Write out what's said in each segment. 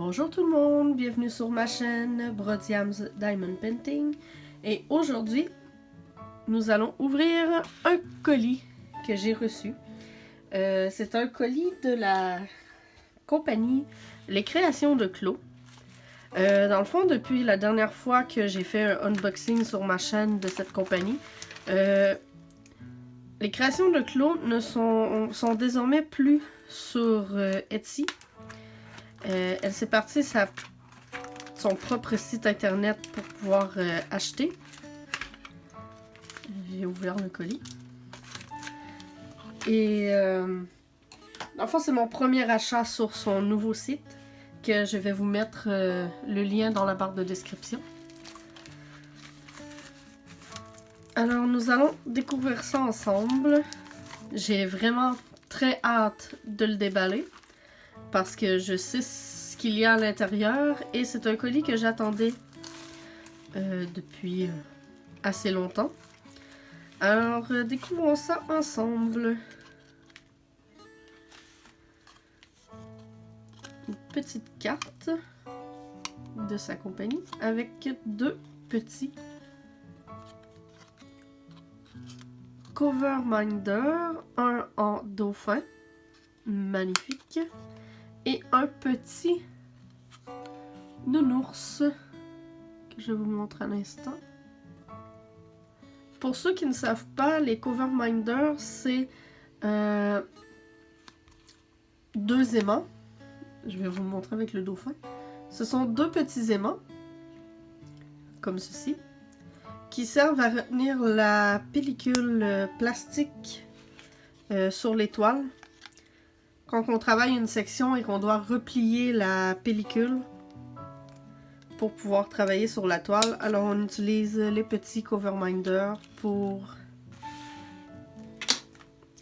Bonjour tout le monde, bienvenue sur ma chaîne Brodiam's Diamond Painting et aujourd'hui nous allons ouvrir un colis que j'ai reçu. C'est un colis de la compagnie Les Créations de Clos. Dans le fond, depuis la dernière fois que j'ai fait un unboxing sur ma chaîne de cette compagnie, Les Créations de Clos ne sont désormais plus sur Etsy. Elle s'est partie son propre site internet pour pouvoir acheter. J'ai ouvert le colis. Et dans le fond, c'est mon premier achat sur son nouveau site que je vais vous mettre le lien dans la barre de description. Alors, nous allons découvrir ça ensemble. J'ai vraiment très hâte de le déballer parce que je sais ce qu'il y a à l'intérieur et c'est un colis que j'attendais depuis assez longtemps. Alors, découvrons ça ensemble. Une petite carte de sa compagnie avec deux petits cover minder, un en dauphin, magnifique, et un petit nounours que je vais vous montrer à l'instant. Pour ceux qui ne savent pas, les cover minder, c'est deux aimants. Je vais vous le montrer avec le dauphin. Ce sont deux petits aimants, comme ceci, qui servent à retenir la pellicule plastique sur les toiles. Quand on travaille une section et qu'on doit replier la pellicule pour pouvoir travailler sur la toile, alors on utilise les petits cover minder pour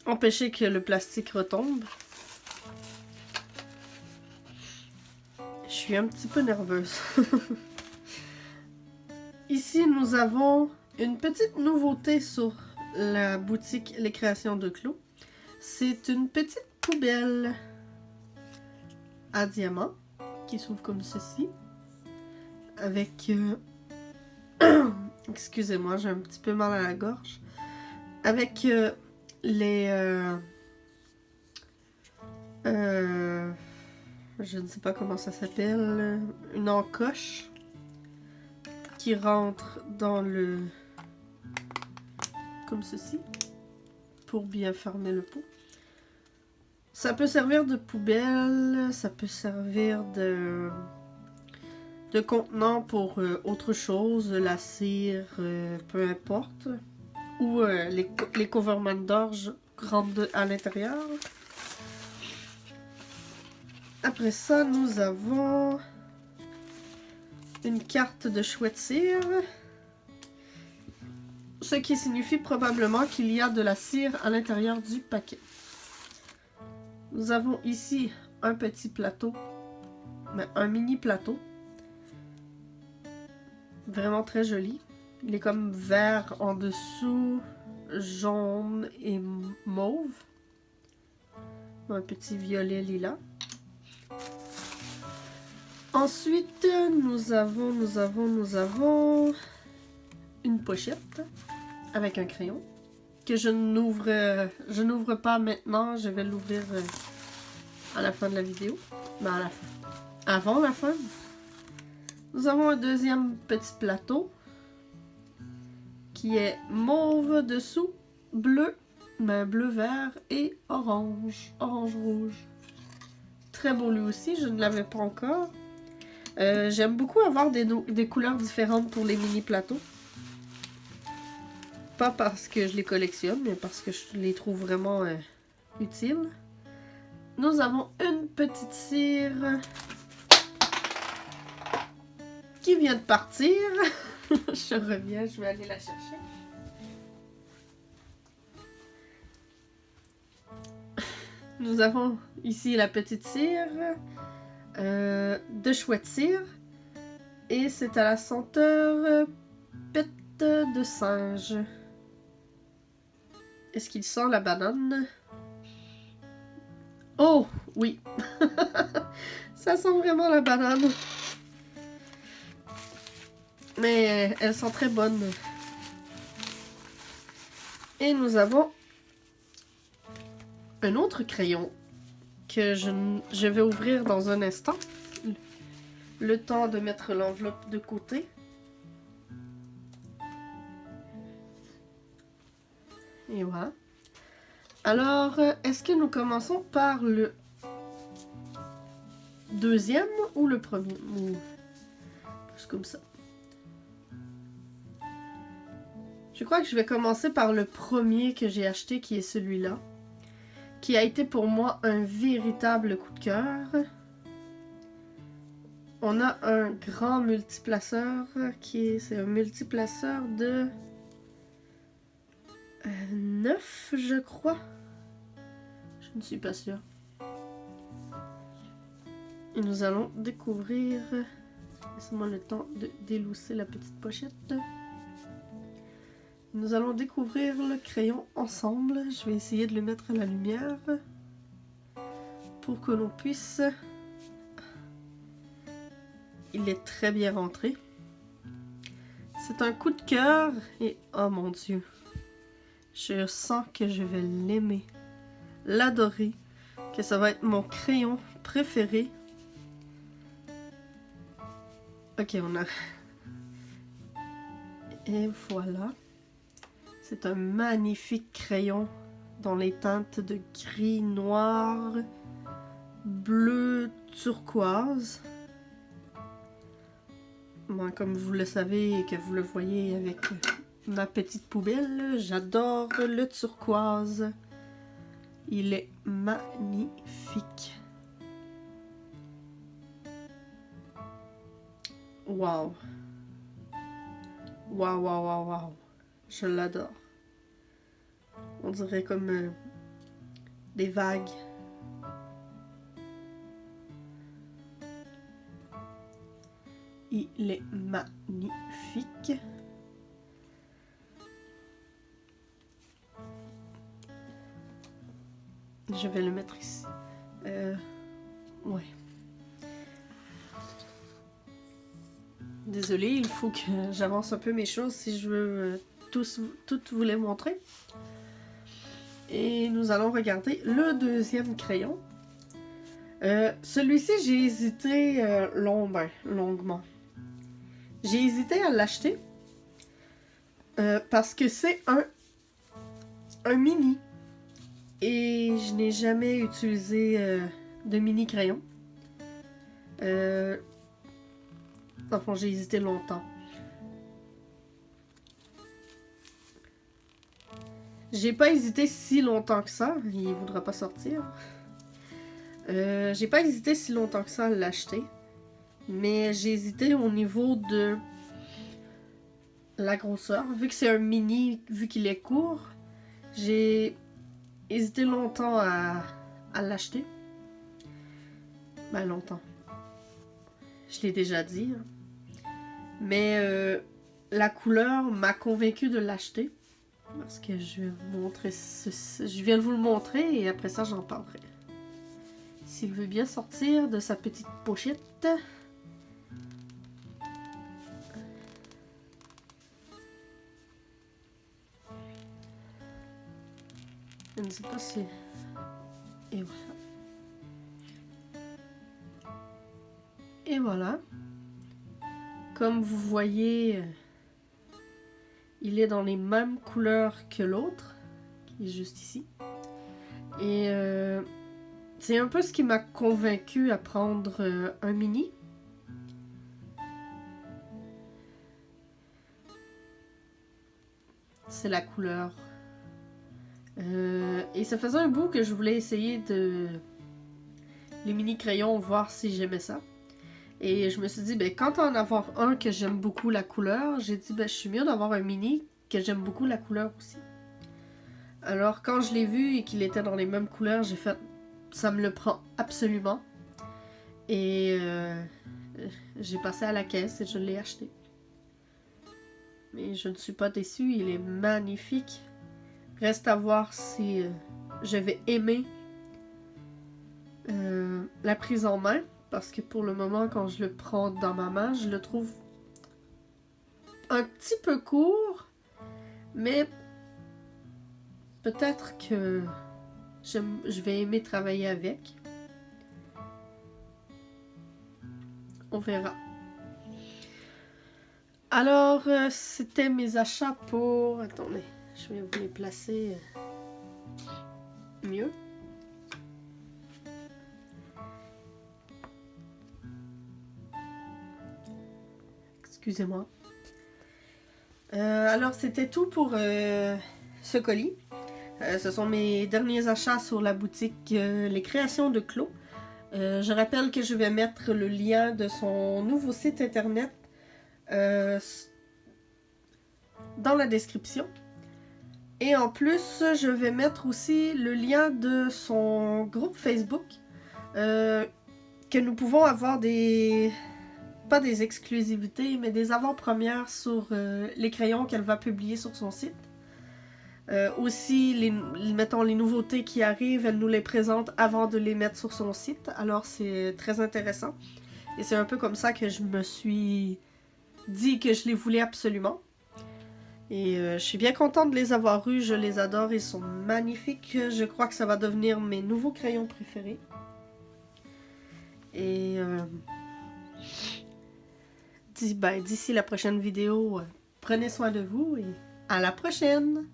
empêcher que le plastique retombe. Je suis un petit peu nerveuse. Ici, nous avons une petite nouveauté sur la boutique Les Créations de Clos. C'est une petite poubelle à diamant qui s'ouvre comme ceci. Avec... excusez-moi, j'ai un petit peu mal à la gorge. Avec je ne sais pas comment ça s'appelle. Une encoche qui rentre dans le... comme ceci. Pour bien fermer le pot. Ça peut servir de poubelle, ça peut servir de contenant pour autre chose, la cire, peu importe. Ou les cover minder rentrent à l'intérieur. Après ça, nous avons une carte de chouette cire. Ce qui signifie probablement qu'il y a de la cire à l'intérieur du paquet. Nous avons ici un petit plateau, mais un mini plateau. Vraiment très joli. Il est comme vert en dessous, jaune et mauve. Un petit violet lilas. Ensuite, nous avons une pochette avec un crayon que je n'ouvre pas maintenant. Je vais l'ouvrir à la fin de la vidéo. Ben à la fin. Avant la fin. Nous avons un deuxième petit plateau qui est mauve dessous, bleu, mais bleu-vert et orange, orange-rouge. Très beau lui aussi, je ne l'avais pas encore. J'aime beaucoup avoir des couleurs différentes pour les mini plateaux. Pas parce que je les collectionne, mais parce que je les trouve vraiment utiles. Nous avons une petite cire qui vient de partir. Je reviens, je vais aller la chercher. Nous avons ici la petite cire de chouette cire. Et c'est à la senteur pète de singe. Est-ce qu'il sent la banane? Oh, oui. Ça sent vraiment la banane. Mais elles sont très bonnes. Et nous avons un autre crayon que je vais ouvrir dans un instant. Le temps de mettre l'enveloppe de côté. Et voilà. Alors, est-ce que nous commençons par le deuxième ou le premier? Ou plus comme ça. Je crois que je vais commencer par le premier que j'ai acheté, qui est celui-là. Qui a été pour moi un véritable coup de cœur. On a un grand multiplaceur c'est un multiplaceur de 9, je crois. Je ne suis pas sûre. Et nous allons découvrir... Laissez-moi le temps de délousser la petite pochette. Nous allons découvrir le crayon ensemble. Je vais essayer de le mettre à la lumière pour que l'on puisse... Il est très bien rentré. C'est un coup de cœur et oh mon Dieu, je sens que je vais l'aimer, l'adorer, que ça va être mon crayon préféré. Ok, on a... Et voilà. C'est un magnifique crayon dans les teintes de gris, noir, bleu, turquoise. Moi, comme vous le savez et que vous le voyez avec ma petite poubelle, j'adore le turquoise. Il est magnifique. Wow. Wow, wow, wow, wow. Je l'adore. On dirait comme des vagues. Il est magnifique. Je vais le mettre ici. Ouais. Désolée, il faut que j'avance un peu mes choses si je veux toutes vous les montrer. Et nous allons regarder le deuxième crayon. Celui-ci, j'ai hésité longuement. J'ai hésité à l'acheter parce que c'est un mini. Et je n'ai jamais utilisé de mini crayon. Enfin, j'ai hésité longtemps. J'ai pas hésité si longtemps que ça. Il voudra pas sortir. J'ai pas hésité si longtemps que ça à l'acheter. Mais j'ai hésité au niveau de la grosseur. Vu que c'est un mini, vu qu'il est court, j'ai hésité longtemps à l'acheter. Ben longtemps. Je l'ai déjà dit. Hein. Mais la couleur m'a convaincue de l'acheter. Parce que je vais vous montrer je viens de vous le montrer et après ça j'en parlerai. S'il veut bien sortir de sa petite pochette. Je ne sais pas si... Et voilà. Et voilà. Comme vous voyez, il est dans les mêmes couleurs que l'autre, qui est juste ici. Et c'est un peu ce qui m'a convaincu à prendre un mini. C'est la couleur. Et ça faisait un bout que je voulais essayer les mini crayons, voir si j'aimais ça. Et je me suis dit, ben, quand en avoir un que j'aime beaucoup la couleur, j'ai dit, ben, je suis mieux d'avoir un mini que j'aime beaucoup la couleur aussi. Alors, quand je l'ai vu et qu'il était dans les mêmes couleurs, j'ai fait, ça me le prend absolument. Et j'ai passé à la caisse et je l'ai acheté. Mais je ne suis pas déçue, il est magnifique. Reste à voir si je vais aimer la prise en main. parce que pour le moment, quand je le prends dans ma main, je le trouve un petit peu court, mais peut-être que je vais aimer travailler avec. On verra. Alors, c'était mes achats pour... Attendez, je vais vous les placer mieux. Excusez-moi. Alors, c'était tout pour ce colis. Ce sont mes derniers achats sur la boutique Les Créations de Claude. Je rappelle que je vais mettre le lien de son nouveau site internet dans la description. Et en plus, je vais mettre aussi le lien de son groupe Facebook que nous pouvons avoir pas des exclusivités, mais des avant-premières sur les crayons qu'elle va publier sur son site. Aussi, mettons les nouveautés qui arrivent, elle nous les présente avant de les mettre sur son site. Alors c'est très intéressant. Et c'est un peu comme ça que je me suis dit que je les voulais absolument. Et je suis bien contente de les avoir eus, je les adore, ils sont magnifiques. Je crois que ça va devenir mes nouveaux crayons préférés. Et d'ici la prochaine vidéo, prenez soin de vous et à la prochaine!